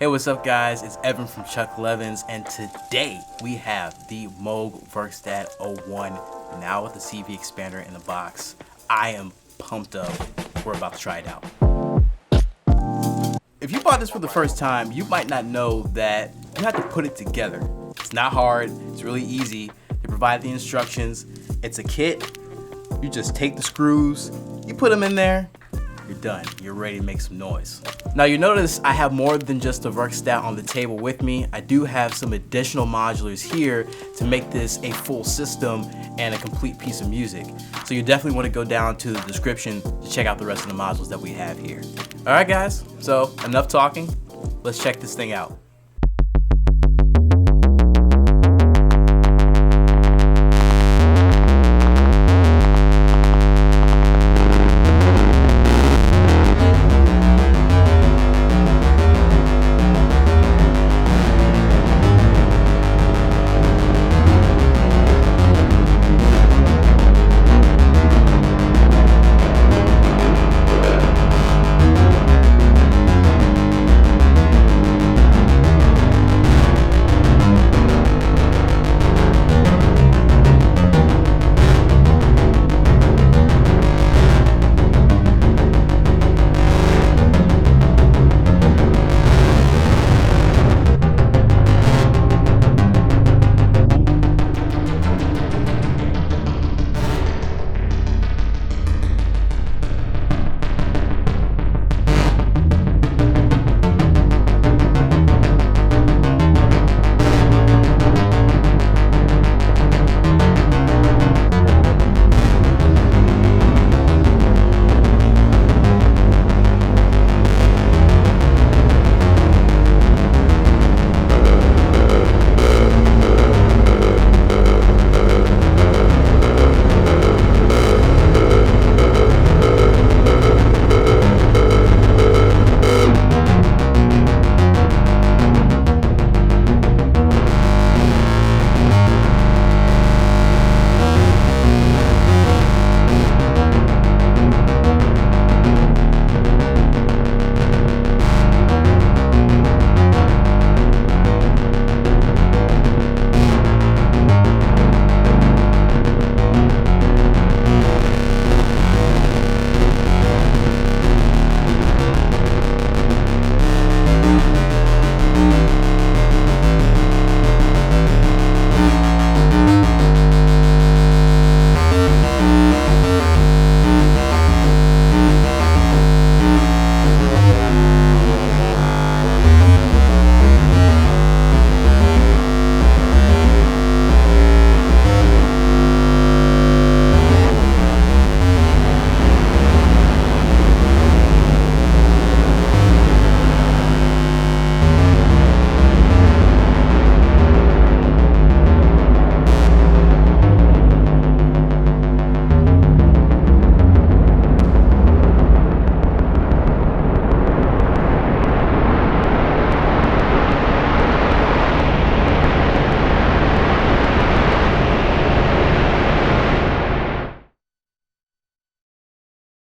Hey, what's up guys? It's Evan from Chuck Levin's, and today we have the Moog Werkstatt-01 now with the CV expander in the box. I am pumped up. We're about to try it out. If you bought this for the first time, you might not know that you have to put it together. It's not hard, it's really easy. They provide the instructions. It's a kit. You just take the screws, you put them in there, you're done. You're ready to make some noise. Now you notice I have more than just the Werkstatt on the table with me. I do have some additional modulars here to make this a full system and a complete piece of music. So you definitely want to go down to the description to check out the rest of the modules that we have here. All right guys, so enough talking. Let's check this thing out.